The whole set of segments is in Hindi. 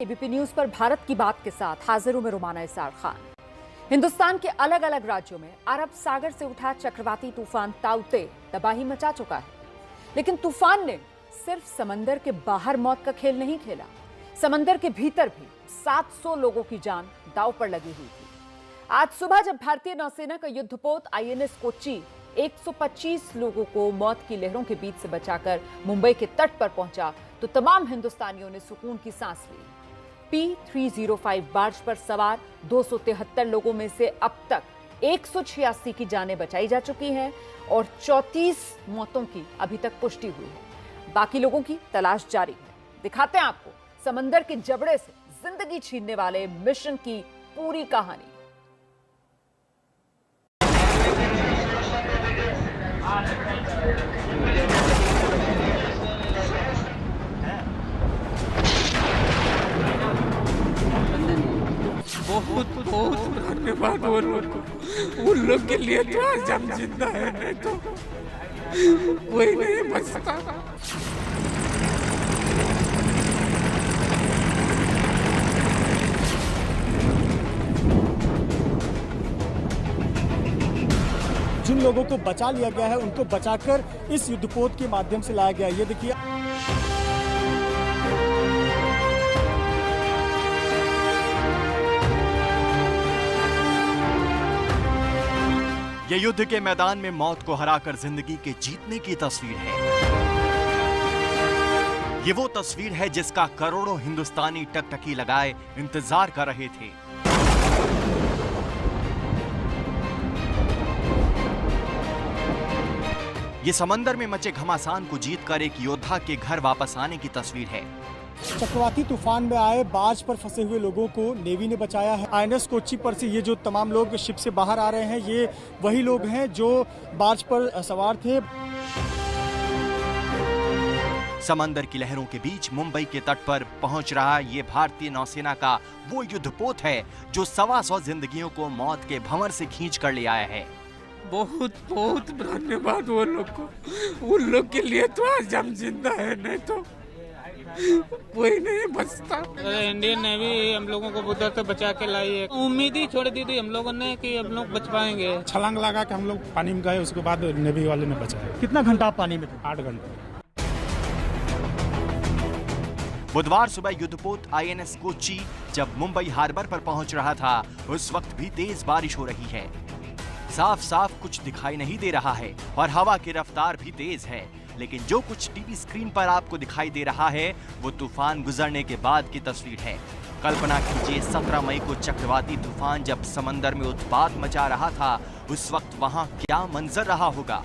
एबीपी न्यूज पर भारत की बात के साथ हाजिर हूं मैं रुमाना इसार खान। हिंदुस्तान के अलग अलग राज्यों में अरब सागर से उठा चक्रवाती तूफान ताउते तबाही मचा चुका है, लेकिन तूफान ने सिर्फ समंदर के बाहर मौत का खेल नहीं खेला, समंदर के भीतर भी 700 लोगों की जान दांव पर लगी हुई थी। आज सुबह जब भारतीय नौसेना का युद्धपोत आईएनएस कोच्चि 125 लोगों को मौत की लहरों के बीच से बचाकर मुंबई के तट पर पहुंचा तो तमाम हिंदुस्तानियों ने सुकून की सांस ली। P305 बार्ज पर सवार 273 लोगों में से अब तक 186 की जानें बचाई जा चुकी हैं और 34 मौतों की अभी तक पुष्टि हुई है। बाकी लोगों की तलाश जारी है। दिखाते हैं आपको समंदर के जबड़े से जिंदगी छीनने वाले मिशन की पूरी कहानी। बहुत बहुत धन्यवाद उन लोग के लिए तो आज हम जिंदा है, नहीं तो कोई नहीं बचता। जिन लोगों को बचा लिया गया है उनको बचाकर इस युद्धपोत के माध्यम से लाया गया। ये देखिए ये युद्ध के मैदान में मौत को हराकर जिंदगी के जीतने की तस्वीर है। ये वो तस्वीर है जिसका करोड़ों हिंदुस्तानी टकटकी लगाए इंतजार कर रहे थे। ये समंदर में मचे घमासान को जीतकर एक योद्धा के घर वापस आने की तस्वीर है। चक्रवाती तूफान में आए बार्ज पर फंसे हुए लोगों को नेवी ने बचाया है। आईएनएस कोच्चि पर से ये जो तमाम लोग शिप से बाहर आ रहे हैं, ये वही लोग हैं जो बार्ज पर सवार थे। समंदर की लहरों के बीच मुंबई के तट पर पहुंच रहा ये भारतीय नौसेना का वो युद्धपोत है जो 125 जिंदगियों को मौत के भंवर से खींच कर ले आया है। बहुत बहुत धन्यवाद उन लोग के लिए तो आज हम जिंदा है, नहीं तो कोई नहीं बचता। इंडियन नेवी हम लोगों को उधर से बचा के लाई है। उम्मीद ही छोड़ दी थी हम लोगों ने कि हम लोग बच पाएंगे। छलांग लगा के हम लोग पानी में गए, उसके बाद नेवी वाले ने बचाया। कितना घंटा पानी में थे? 8 घंटे। बुधवार सुबह युद्धपोत आईएनएस कोच्चि जब मुंबई हार्बर पर पहुंच रहा था, उस वक्त भी तेज बारिश हो रही है। साफ साफ कुछ दिखाई नहीं दे रहा है और हवा की रफ्तार भी तेज है, लेकिन जो कुछ टीवी स्क्रीन पर आपको दिखाई दे रहा है वो तूफान गुजरने के बाद की तस्वीर है। कल्पना कीजिए 17 मई को चक्रवाती तूफान जब समंदर में उत्पात मचा रहा था, उस वक्त वहां क्या मंजर रहा होगा।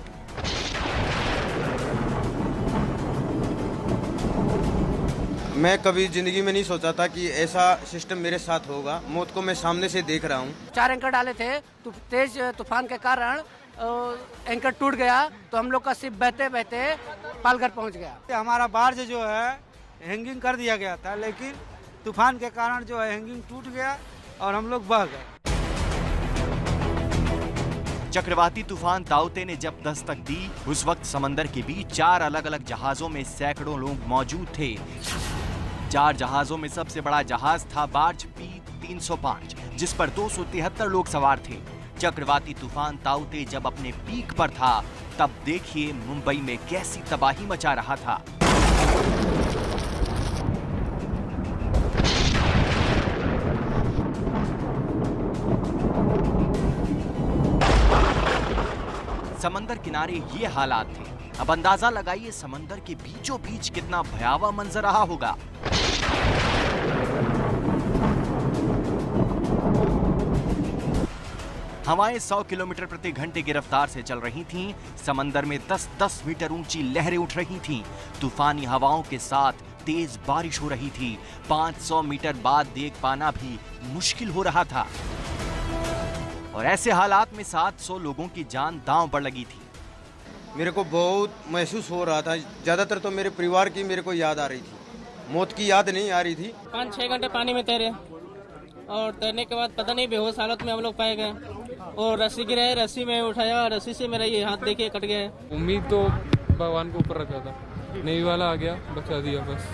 मैं कभी जिंदगी में नहीं सोचा था कि ऐसा सिस्टम मेरे साथ होगा। मौत को मैं सामने से देख रहा हूँ। 4 एंकर डाले थे तो तेज तूफान के कारण एंकर टूट गया, तो हम लोग का शिप बहते बहते पालघर पहुंच गया। हमारा बार्ज जो है हैंगिंग कर दिया गया था, लेकिन तूफान के कारण जो है हैंगिंग टूट गया और हम लोग बह गए। चक्रवाती तूफान ताउते ने जब दस्तक दी, उस वक्त समंदर के बीच 4 अलग अलग जहाजों में सैकड़ों लोग मौजूद थे। 4 जहाजों में सबसे बड़ा जहाज था बार्ज P305, जिस पर 273 लोग सवार थे। चक्रवाती तूफान ताउते जब अपने पीक पर था, तब देखिए मुंबई में कैसी तबाही मचा रहा था। समंदर किनारे ये हालात थे। अब अंदाजा लगाइए समंदर के बीचों बीच कितना भयावह मंजर रहा होगा। हवाएं 100 किलोमीटर प्रति घंटे की रफ्तार से चल रही थीं। समंदर में 10-10 मीटर ऊंची लहरें उठ रही थीं। तूफानी हवाओं के साथ तेज बारिश हो रही थी। 500 मीटर बाद देख पाना भी मुश्किल हो रहा था और ऐसे हालात में 700 लोगों की जान दांव पर लगी थी। मेरे को बहुत महसूस हो रहा था। ज्यादातर तो मेरे परिवार की मेरे को याद आ रही थी, मौत की याद नहीं आ रही थी। 5-6 घंटे पानी में तैरे और तैरने के बाद पता नहीं बेहोश हालत में हम लोग पाए गए और रस्सी गिरे, रस्सी में उठाया, रस्सी से मेरा ये हाथ देखिए कट गया है। उम्मीद तो भगवान को ऊपर रखा था, नेवी वाला आ गया बचा दिया बस।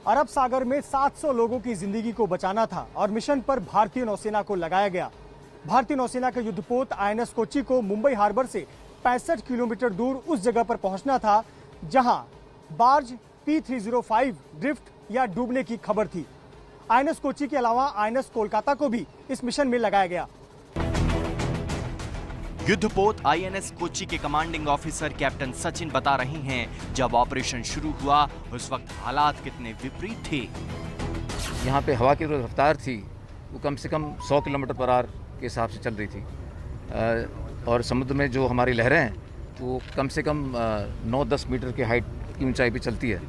अरब सागर में 700 लोगों की जिंदगी को बचाना था और मिशन पर भारतीय नौसेना को लगाया गया। भारतीय नौसेना के युद्धपोत INS कोच्चि को मुंबई हार्बर से 65 किलोमीटर दूर उस जगह पर पहुंचना था जहां बार्ज P305 ड्रिफ्ट या डूबने की खबर थी। INS कोच्चि के अलावा INS कोलकाता को भी इस मिशन में लगाया गया। युद्धपोत INS कोच्चि के कमांडिंग ऑफिसर कैप्टन सचिन बता रहे हैं, जब ऑपरेशन शुरू हुआ उस वक्त हालात कितने विपरीत थे। यहाँ पे हवा की जो रफ्तार थी वो कम से कम 100 किलोमीटर पर आवर के हिसाब से चल रही थी और समुद्र में जो हमारी लहरें हैं वो कम से कम 9-10 मीटर की हाइट की ऊंचाई पे चलती है।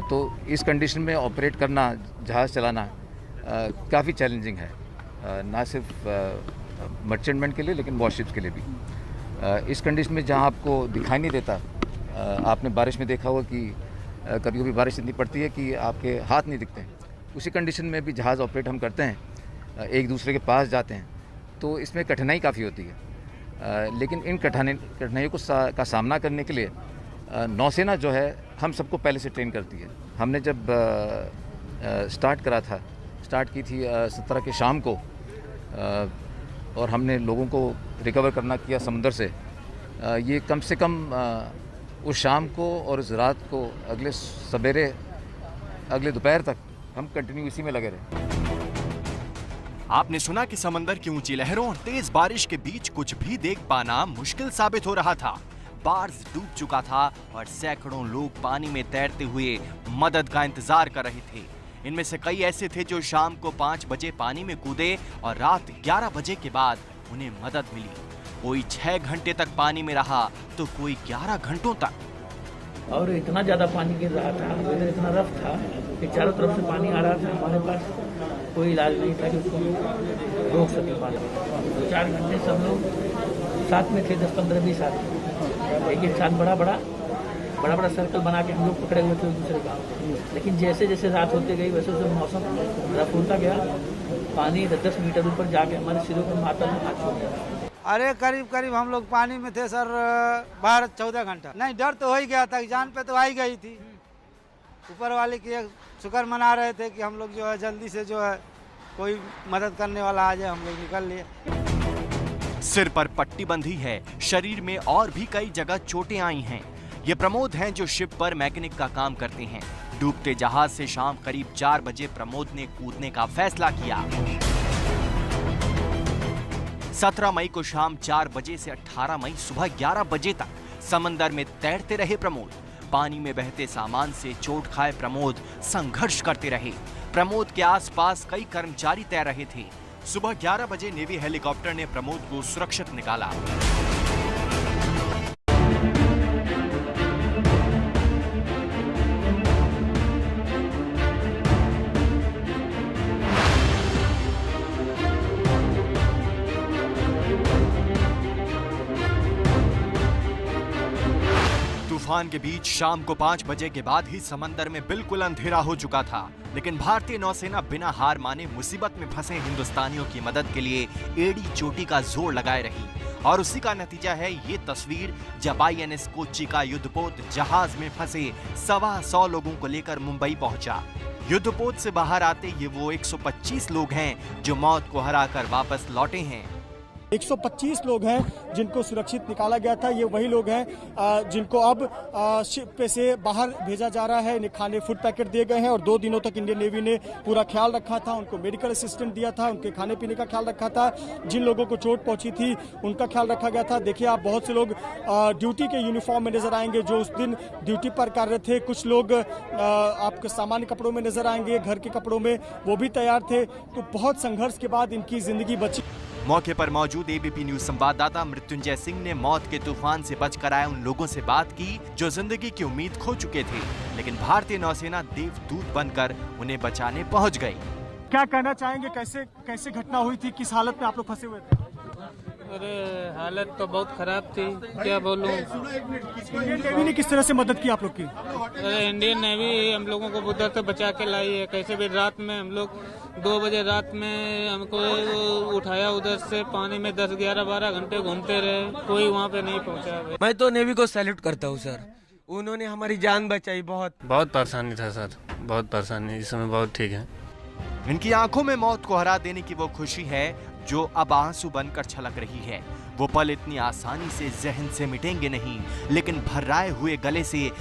तो इस कंडीशन में ऑपरेट करना, जहाज़ चलाना काफ़ी चैलेंजिंग है, ना सिर्फ मर्चेंटमैन के लिए लेकिन वॉरशिप्स के लिए भी। इस कंडीशन में जहां आपको दिखाई नहीं देता, आपने बारिश में देखा होगा कि कभी कभी बारिश इतनी पड़ती है कि आपके हाथ नहीं दिखते हैं, उसी कंडीशन में भी जहाज़ ऑपरेट हम करते हैं, एक दूसरे के पास जाते हैं, तो इसमें कठिनाई काफ़ी होती है। लेकिन इन कठिनाइयों का सामना करने के लिए नौसेना जो है हम सबको पहले से ट्रेन करती है। हमने जब स्टार्ट की थी 17 के शाम को, और हमने लोगों को रिकवर करना किया समुंदर से। ये कम से कम उस शाम को और उस रात को अगले सवेरे अगले दोपहर तक हम कंटिन्यू इसी में लगे रहे। आपने सुना कि समंदर की ऊंची लहरों और तेज बारिश के बीच कुछ भी देख पाना मुश्किल साबित हो रहा था। बार्ज डूब चुका था और सैकड़ों लोग पानी में तैरते हुए मदद का इंतजार कर रहे थे। इनमें से कई ऐसे थे जो शाम को 5 बजे पानी में कूदे और रात 11 बजे के बाद उन्हें मदद मिली। कोई 6 घंटे तक पानी में रहा तो कोई 11 घंटों तक। और इतना ज्यादा पानी गिर रहा था, वेदर इतना रफ था कि चारों तरफ से पानी आ रहा था। हमारे पास कोई इलाज नहीं था कि उसको रोक सके पानी। 4 घंटे सब लोग साथ में थे, 10-15-20 आदमी एक साथ बड़ा सर्कल बना के हम लोग पकड़े हुए थे एक दूसरे का। लेकिन जैसे जैसे रात होते गई वैसे वैसे मौसम रफ होता गया, पानी 10 मीटर ऊपर जाके हमारे सिरों पर माथा में हाथ छोड़ गया। अरे करीब हम लोग पानी में थे सर 12-14 घंटा। नहीं, डर तो हो ही गया था, जान पे तो आ ही गई थी। ऊपर वाले की शुक्र मना रहे थे कि हम लोग जो है जल्दी से जो है कोई मदद करने वाला आ जाए, हम लोग निकल लिए। सिर पर पट्टी बंधी है, शरीर में और भी कई जगह चोटें आई हैं। ये प्रमोद हैं जो शिप पर मैकेनिक का काम करते हैं। डूबते जहाज से शाम करीब 4 बजे प्रमोद ने कूदने का फैसला किया। 17 मई को शाम 4 बजे से 18 मई सुबह 11 बजे तक समंदर में तैरते रहे प्रमोद। पानी में बहते सामान से चोट खाए प्रमोद संघर्ष करते रहे। प्रमोद के आसपास कई कर्मचारी तैर रहे थे। सुबह 11 बजे नेवी हेलीकॉप्टर ने प्रमोद को सुरक्षित निकाला। तूफान के बीच शाम को 5 बजे के बाद ही समंदर में बिल्कुल अंधेरा हो चुका था, लेकिन भारतीय नौसेना बिना हार माने मुसीबत में फंसे हिंदुस्तानियों की मदद के लिए एड़ी चोटी का जोर लगाए रही। और उसी का नतीजा है ये तस्वीर, जब INS कोच्चि का युद्धपोत जहाज में फंसे 125 लोगों को लेकर मुंबई पहुंचा। युद्धपोत से बाहर आते ये वो 125 लोग हैं जो मौत को हराकर वापस लौटे हैं। 125 लोग हैं जिनको सुरक्षित निकाला गया था। ये वही लोग हैं जिनको अब शिप पे से बाहर भेजा जा रहा है। इन्हें खाने फूड पैकेट दिए गए हैं और 2 दिनों तक इंडियन नेवी ने पूरा ख्याल रखा था। उनको मेडिकल असिस्टेंट दिया था, उनके खाने पीने का ख्याल रखा था। जिन लोगों को चोट पहुंची थी उनका ख्याल रखा गया था। देखिए आप, बहुत से लोग ड्यूटी के यूनिफॉर्म में नजर आएंगे जो उस दिन ड्यूटी पर कार्यरत थे। कुछ लोग आपके सामान्य कपड़ों में नजर आएंगे, घर के कपड़ों में, वो भी तैयार थे। तो बहुत संघर्ष के बाद इनकी जिंदगी बची। मौके पर मौजूद ABP न्यूज संवाददाता मृत्युंजय सिंह ने मौत के तूफान से बचकर आए उन लोगों से बात की जो जिंदगी की उम्मीद खो चुके थे, लेकिन भारतीय नौसेना देवदूत बनकर उन्हें बचाने पहुंच गई। क्या कहना चाहेंगे, कैसे घटना हुई थी, किस हालत में आप लोग फंसे हुए थे? अरे हालत तो बहुत खराब थी, क्या बोलूं। इंडियन नेवी ने किस तरह से मदद की आप लोग की? अरे इंडियन नेवी हम लोगों को उधर से बचा के लाई है। कैसे भी रात में हम लोग 2 बजे रात में हमको उठाया, उधर से पानी में 10, 11, 12 घंटे घूमते रहे, कोई वहाँ पे नहीं पहुँचा। मैं तो नेवी को सैल्यूट करता हूँ सर। उन्होंने हमारी जान बचाई। बहुत परेशानी था सर, बहुत परेशानी। इस समय बहुत ठीक है। इनकी आंखों में मौत को हरा देने की वो खुशी है जो अब आंसू बनकर छलक रही है। वो पल इतनी आसानी से जहन से मिटेंगे नहीं, लेकिन भर्राए हुए गले से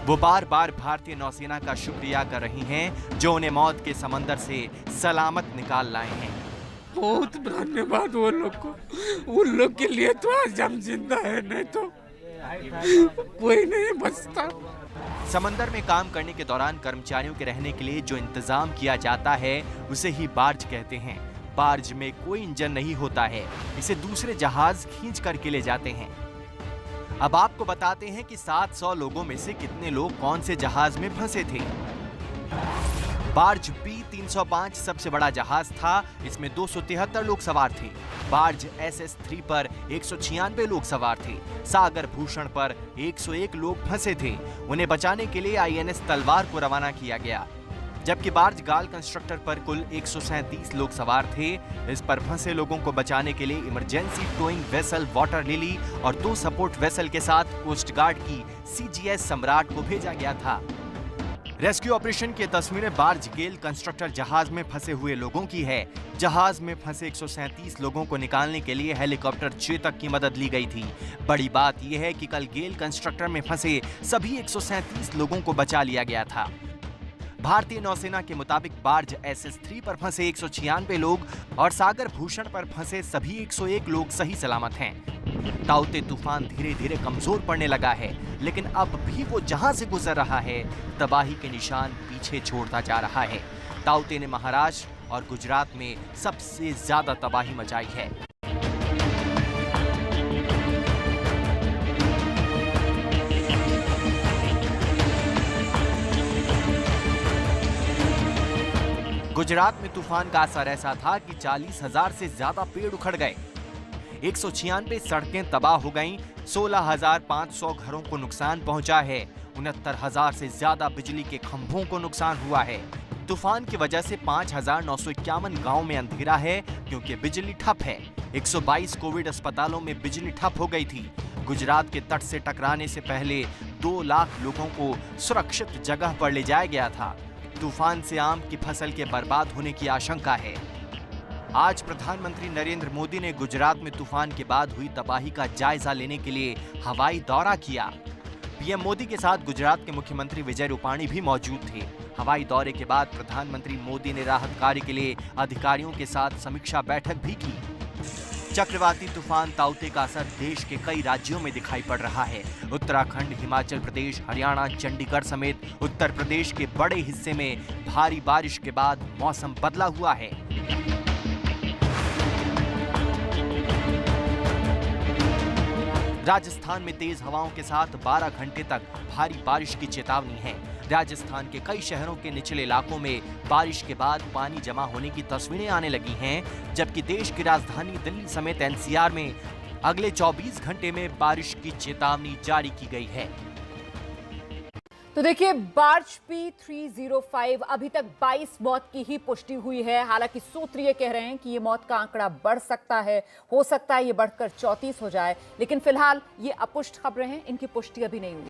वो बार बार भारतीय नौसेना का शुक्रिया कर रही हैं जो उन्हें मौत के समंदर से सलामत निकाल लाए हैं। बहुत धन्यवाद वो लोग को। उन लोग के लिए तो आज हम जिंदा है, नहीं तो कोई नहीं बचता। समंदर में काम करने के दौरान कर्मचारियों के रहने के लिए जो इंतजाम किया जाता है उसे ही बार्ज कहते हैं। बार्ज में कोई इंजन नहीं होता है, इसे दूसरे जहाज खींच करके ले जाते हैं। अब आपको बताते हैं कि 700 लोगों में से कितने लोग कौन से जहाज में फंसे थे। बार्ज B305 सबसे बड़ा जहाज था, इसमें 273 लोग सवार थे। बार्ज SS3 पर 196 लोग सवार थे। सागर भूषण पर 101 लोग फंसे थे। उन्हें बचाने के लिए INS तलवार को रवाना किया गया। जबकि बार्ज गाल कंस्ट्रक्टर पर कुल 137 लोग सवार थे। इस पर फंसे लोगों को बचाने के लिए emergency towing vessel water lily और 2 सपोर्ट वेसल के साथ कोस्ट गार्ड की CGS सम्राट को भेजा गया था। रेस्क्यू ऑपरेशन की तस्वीरें बार्ज गेल कंस्ट्रक्टर जहाज में फंसे हुए लोगों की है। जहाज में फंसे 137 लोगों को निकालने के लिए हेलीकॉप्टर चेतक की मदद ली गई थी। बड़ी बात यह है कि कल गेल कंस्ट्रक्टर में फंसे सभी 137 लोगों को बचा लिया गया था। भारतीय नौसेना के मुताबिक बार्ज SS3 पर फंसे 196 लोग और सागर भूषण पर फंसे सभी 101 लोग सही सलामत हैं। ताउते तूफान धीरे धीरे कमजोर पड़ने लगा है, लेकिन अब भी वो जहां से गुजर रहा है तबाही के निशान पीछे छोड़ता जा रहा है। ताउते ने महाराष्ट्र और गुजरात में सबसे ज्यादा तबाही मचाई है। गुजरात में तूफान का असर ऐसा था कि 40,000 से ज्यादा पेड़ उखड़ गए, 196 सड़कें तबाह हो गईं, 16,500 घरों को नुकसान पहुंचा है, 69,000 से ज्यादा बिजली के खंभों को नुकसान हुआ है। तूफान की वजह से 5,951 गांव में अंधेरा है क्योंकि बिजली ठप है। 122 कोविड अस्पतालों में बिजली ठप हो गई थी। गुजरात के तट से टकराने से पहले 2 लाख लोगों को सुरक्षित जगह पर ले जाया गया था। तूफान से आम की फसल के बर्बाद होने की आशंका है। आज प्रधानमंत्री नरेंद्र मोदी ने गुजरात में तूफान के बाद हुई तबाही का जायजा लेने के लिए हवाई दौरा किया। पीएम मोदी के साथ गुजरात के मुख्यमंत्री विजय रूपाणी भी मौजूद थे। हवाई दौरे के बाद प्रधानमंत्री मोदी ने राहत कार्य के लिए अधिकारियों के साथ समीक्षा बैठक भी की। चक्रवाती तूफान ताउते का असर देश के कई राज्यों में दिखाई पड़ रहा है। उत्तराखंड, हिमाचल प्रदेश, हरियाणा, चंडीगढ़ समेत उत्तर प्रदेश के बड़े हिस्से में भारी बारिश के बाद मौसम बदला हुआ है। राजस्थान में तेज हवाओं के साथ 12 घंटे तक भारी बारिश की चेतावनी है। राजस्थान के कई शहरों के निचले इलाकों में बारिश के बाद पानी जमा होने की तस्वीरें आने लगी हैं, जबकि देश की राजधानी दिल्ली समेत NCR में अगले 24 घंटे में बारिश की चेतावनी जारी की गई है। तो देखिए, बार्ज P305 अभी तक 22 मौत की ही पुष्टि हुई है। हालांकि सूत्र ये कह रहे हैं कि ये मौत का आंकड़ा बढ़ सकता है, हो सकता है ये बढ़कर 34 हो जाए, लेकिन फिलहाल ये अपुष्ट खबरें हैं, इनकी पुष्टि अभी नहीं हुई है।